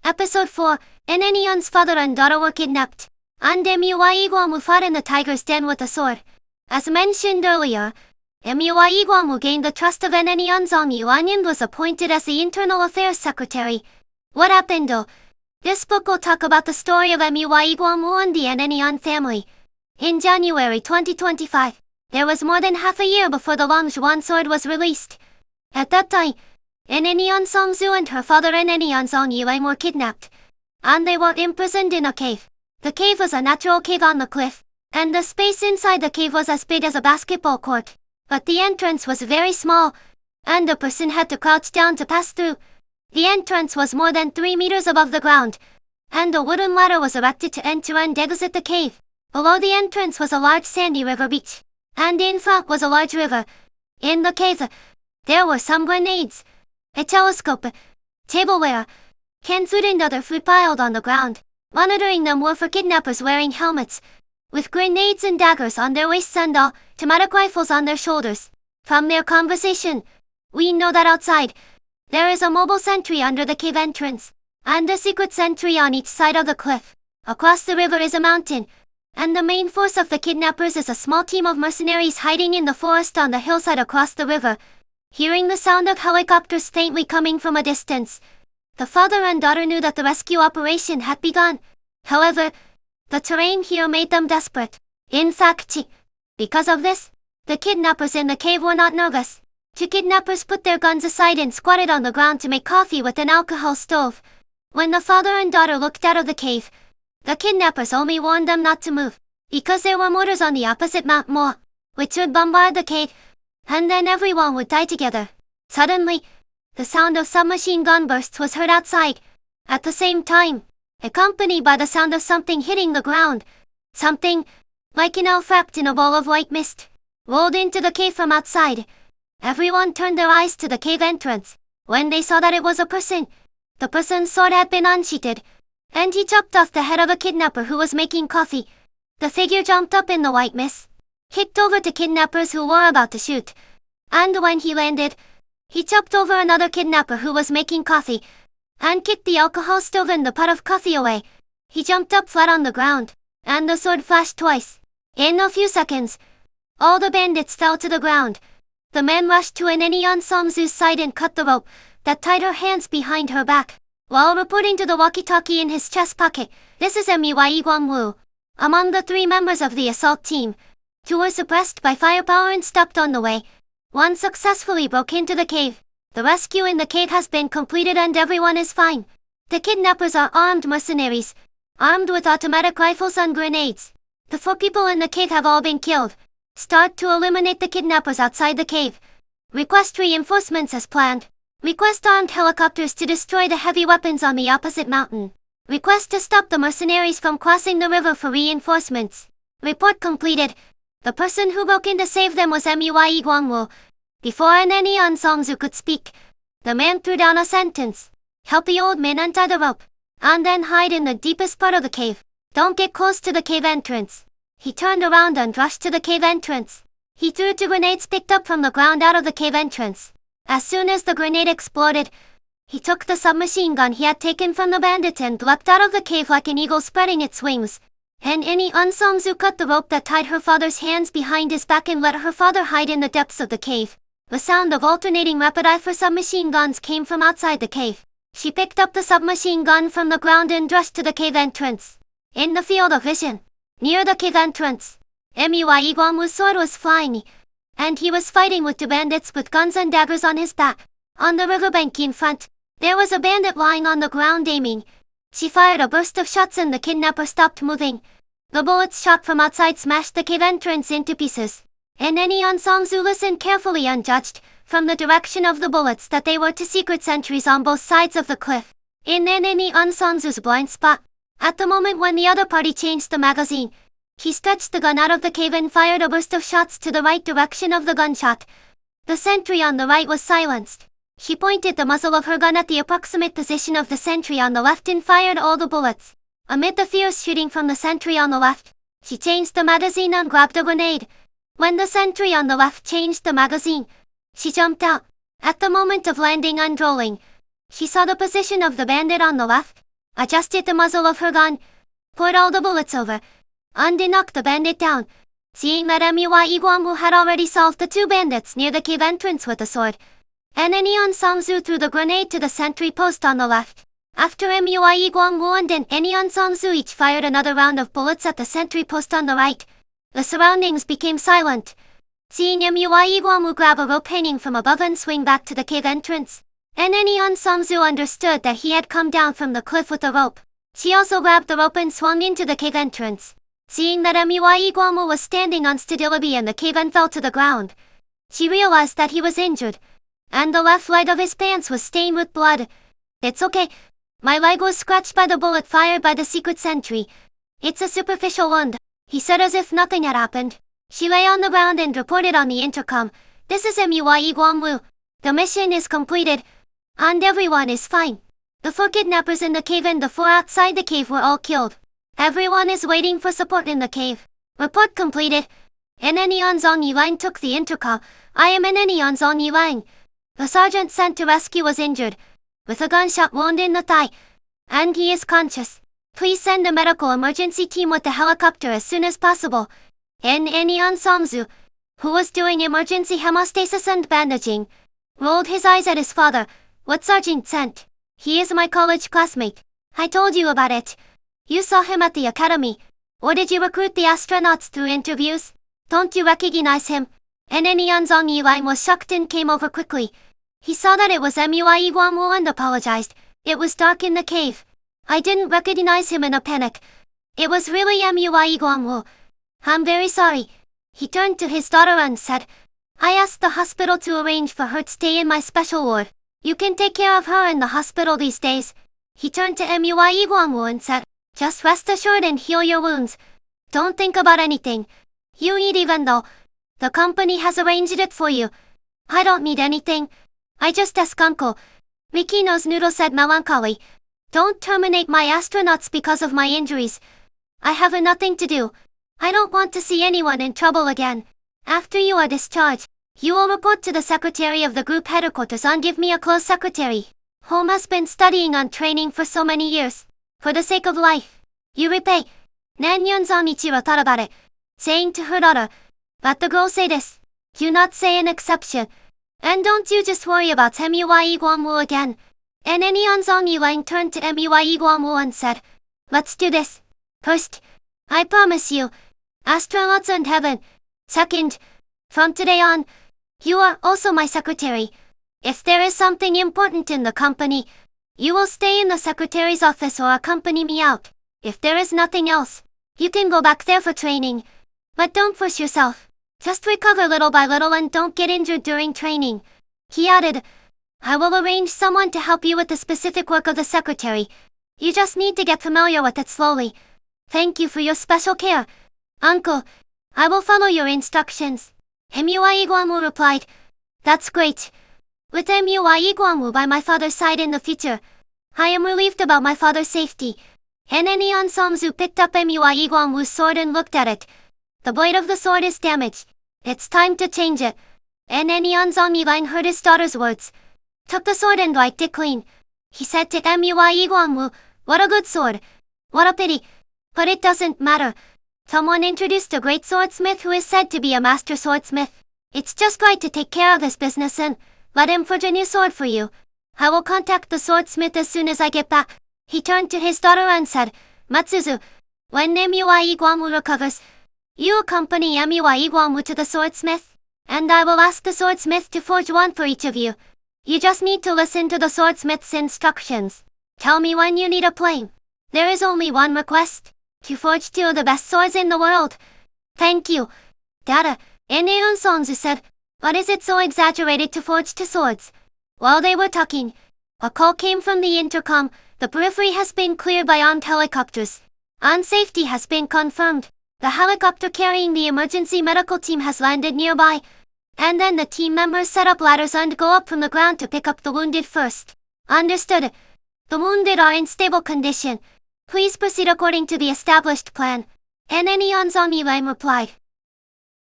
Episode 4, Enenion's father and daughter were kidnapped. And Muwaigwamu fought in the tiger's den with a sword. As mentioned earlier, Muwaigwamu gained the trust of Enenion Zongyu and was appointed as the Internal Affairs Secretary. What happened though? This book will talk about the story of Muwaigwamu and the Enenion family. In January 2025, there was more than half a year before the Longzhuan sword was released. At that time, Enenion Songzu and her father Enenion Zongyuan were kidnapped, and they were imprisoned in a cave. The cave was a natural cave on the cliff, and the space inside the cave was as big as a basketball court, but the entrance was very small, and a person had to crouch down to pass through. The entrance was more than 3 meters above the ground, and a wooden ladder was erected to enter and exit the cave. Below the entrance was a large sandy river beach, and in front was a large river. In the cave, there were some grenades, a telescope, tableware, canned food and other food piled on the ground. Monitoring them were 4 kidnappers wearing helmets, with grenades and daggers on their waists and automatic rifles on their shoulders. From their conversation, we know that outside, there is a mobile sentry under the cave entrance, and a secret sentry on each side of the cliff. Across the river is a mountain, and the main force of the kidnappers is a small team of mercenaries hiding in the forest on the hillside across the river. Hearing the sound of helicopters faintly coming from a distance, the father and daughter knew that the rescue operation had begun. However, the terrain here made them desperate. In fact, because of this, the kidnappers in the cave were not nervous. 2 kidnappers put their guns aside and squatted on the ground to make coffee with an alcohol stove. When the father and daughter looked out of the cave, the kidnappers only warned them not to move, because there were mortars on the opposite Mount Moore, which would bombard the cave, and then everyone would die together. Suddenly, the sound of submachine gun bursts was heard outside. At the same time, accompanied by the sound of something hitting the ground, something, like an elf wrapped in a ball of white mist, rolled into the cave from outside. Everyone turned their eyes to the cave entrance. When they saw that it was a person, the person's sword had been unsheathed, and he chopped off the head of a kidnapper who was making coffee. The figure jumped up in the white mist, kicked over to kidnappers who were about to shoot, and when he landed, he chopped over another kidnapper who was making coffee, and kicked the alcohol stove and the pot of coffee away. He jumped up flat on the ground, and the sword flashed twice. In a few seconds, all the bandits fell to the ground. The men rushed to Enenion Songzu's side and cut the rope that tied her hands behind her back, while reporting to the walkie-talkie in his chest pocket, "This is Muwaigwamu." Among the 3 members of the assault team, 2 were suppressed by firepower and stopped on the way. 1 successfully broke into the cave. The rescue in the cave has been completed and everyone is fine. The kidnappers are armed mercenaries, armed with automatic rifles and grenades. The 4 people in the cave have all been killed. Start to eliminate the kidnappers outside the cave. Request reinforcements as planned. Request armed helicopters to destroy the heavy weapons on the opposite mountain. Request to stop the mercenaries from crossing the river for reinforcements. Report completed. The person who broke in to save them was Muwaigwamu. Before Enenion Songzu could speak, the man threw down a sentence. "Help the old man untie the rope, and then hide in the deepest part of the cave. Don't get close to the cave entrance." He turned around and rushed to the cave entrance. He threw 2 grenades picked up from the ground out of the cave entrance. As soon as the grenade exploded, he took the submachine gun he had taken from the bandit and leapt out of the cave like an eagle spreading its wings. Enenion Songzu cut the rope that tied her father's hands behind his back and let her father hide in the depths of the cave. The sound of alternating rapid-fire submachine guns came from outside the cave. She picked up the submachine gun from the ground and rushed to the cave entrance. In the field of vision, near the cave entrance, Muwaigwamu's sword was flying, and he was fighting with 2 bandits with guns and daggers on his back. On the riverbank in front, there was a bandit lying on the ground aiming. She fired a burst of shots and the kidnapper stopped moving. The bullets shot from outside smashed the cave entrance into pieces. Enenion Songzu listened carefully and judged, from the direction of the bullets, that they were 2 secret sentries on both sides of the cliff. In Enenion Songzu's blind spot, at the moment when the other party changed the magazine, he stretched the gun out of the cave and fired a burst of shots to the right direction of the gunshot. The sentry on the right was silenced. She pointed the muzzle of her gun at the approximate position of the sentry on the left and fired all the bullets. Amid the fierce shooting from the sentry on the left, she changed the magazine and grabbed a grenade. When the sentry on the left changed the magazine, she jumped out. At the moment of landing and rolling, she saw the position of the bandit on the left, adjusted the muzzle of her gun, poured all the bullets over, and knocked the bandit down. Seeing that MUI Guangwu had already solved the two bandits near the cave entrance with a sword, Ananion Songzu threw the grenade to the sentry post on the left. After MUI Guangwu and Ananion Songzu each fired another round of bullets at the sentry post on the right, the surroundings became silent. Seeing MUI Guangwu grab a rope hanging from above and swing back to the cave entrance, Ananion Songzu understood that he had come down from the cliff with the rope. She also grabbed the rope and swung into the cave entrance. Seeing that MUI Guangwu was standing unsteadily and the cave and fell to the ground, she realized that he was injured, and the left leg of his pants was stained with blood. "It's okay. My leg was scratched by the bullet fired by the secret sentry. It's a superficial wound," he said as if nothing had happened. She lay on the ground and reported on the intercom. "This is MUI Guangwu. The mission is completed, and everyone is fine. The 4 kidnappers in the cave and the 4 outside the cave were all killed. Everyone is waiting for support in the cave. Report completed." Ananion Zhong Yilang took the intercom. "I am Ananion Zhong Yilang. The sergeant sent to rescue was injured, with a gunshot wound in the thigh, and he is conscious. Please send a medical emergency team with the helicopter as soon as possible." Ananion Songzu, who was doing emergency hemostasis and bandaging, rolled his eyes at his father. "What sergeant sent? He is my college classmate. I told you about it. You saw him at the academy. Or did you recruit the astronauts through interviews? Don't you recognize him?" Ananion Zhong Yilang was shocked and came over quickly. He saw that it was MUI Guangwu and apologized. "It was dark in the cave. I didn't recognize him in a panic. It was really MUI Guangwu. I'm very sorry." He turned to his daughter and said, "I asked the hospital to arrange for her to stay in my special ward. You can take care of her in the hospital these days." He turned to MUI Guangwu and said, "Just rest assured and heal your wounds. Don't think about anything. You eat even though the company has arranged it for you. I don't need anything. I just ask Uncle." Mikino's noodle said melancholy, "Don't terminate my astronauts because of my injuries. I have nothing to do. I don't want to see anyone in trouble again. After you are discharged, you will report to the secretary of the group headquarters and give me a close secretary. Home has been studying on training for so many years. For the sake of life, you repay." Ananion Zhong thought about it, saying to her daughter, "Let the girl say this. Do not say an exception. And don't you just worry about MUI Guangwu again." Ananion Zhong Yilang turned to MUI Guangwu and said, "Let's do this. First, I promise you, astronauts and heaven. Second, from today on, you are also my secretary. If there is something important in the company, you will stay in the secretary's office or accompany me out. If there is nothing else, you can go back there for training. But don't push yourself. Just recover little by little and don't get injured during training." He added, "I will arrange someone to help you with the specific work of the secretary. You just need to get familiar with it slowly. Thank you for your special care, Uncle. I will follow your instructions." MUI Guangwu replied, "That's great. With MUI Guangwu by my father's side in the future, I am relieved about my father's safety." Ananion Songzu picked up MUI Guangwu's sword and looked at it. "The blade of the sword is damaged. It's time to change it." Ananion Zhong Yilang heard his daughter's words, took the sword and wiped it clean. He said to MUI Guangwu, "What a good sword. What a pity. But it doesn't matter. Someone introduced a great swordsmith who is said to be a master swordsmith. It's just right to take care of this business and let him forge a new sword for you. I will contact the swordsmith as soon as I get back." He turned to his daughter and said, "Matsuzu, when MUI Guangwu recovers, you accompany MUI Guangwu to the swordsmith, and I will ask the swordsmith to forge one for each of you. You just need to listen to the swordsmith's instructions. Tell me when you need a plane. There is only one request, to forge 2 of the best swords in the world." "Thank you, Dada," Ananion Songzu said, "but is it so exaggerated to forge 2 swords?" While they were talking, a call came from the intercom. "The periphery has been cleared by armed helicopters. And safety has been confirmed. The helicopter carrying the emergency medical team has landed nearby." And then the team members set up ladders and go up from the ground to pick up the wounded first. "Understood. The wounded are in stable condition. Please proceed according to the established plan," Ananion Zhong Yilang replied.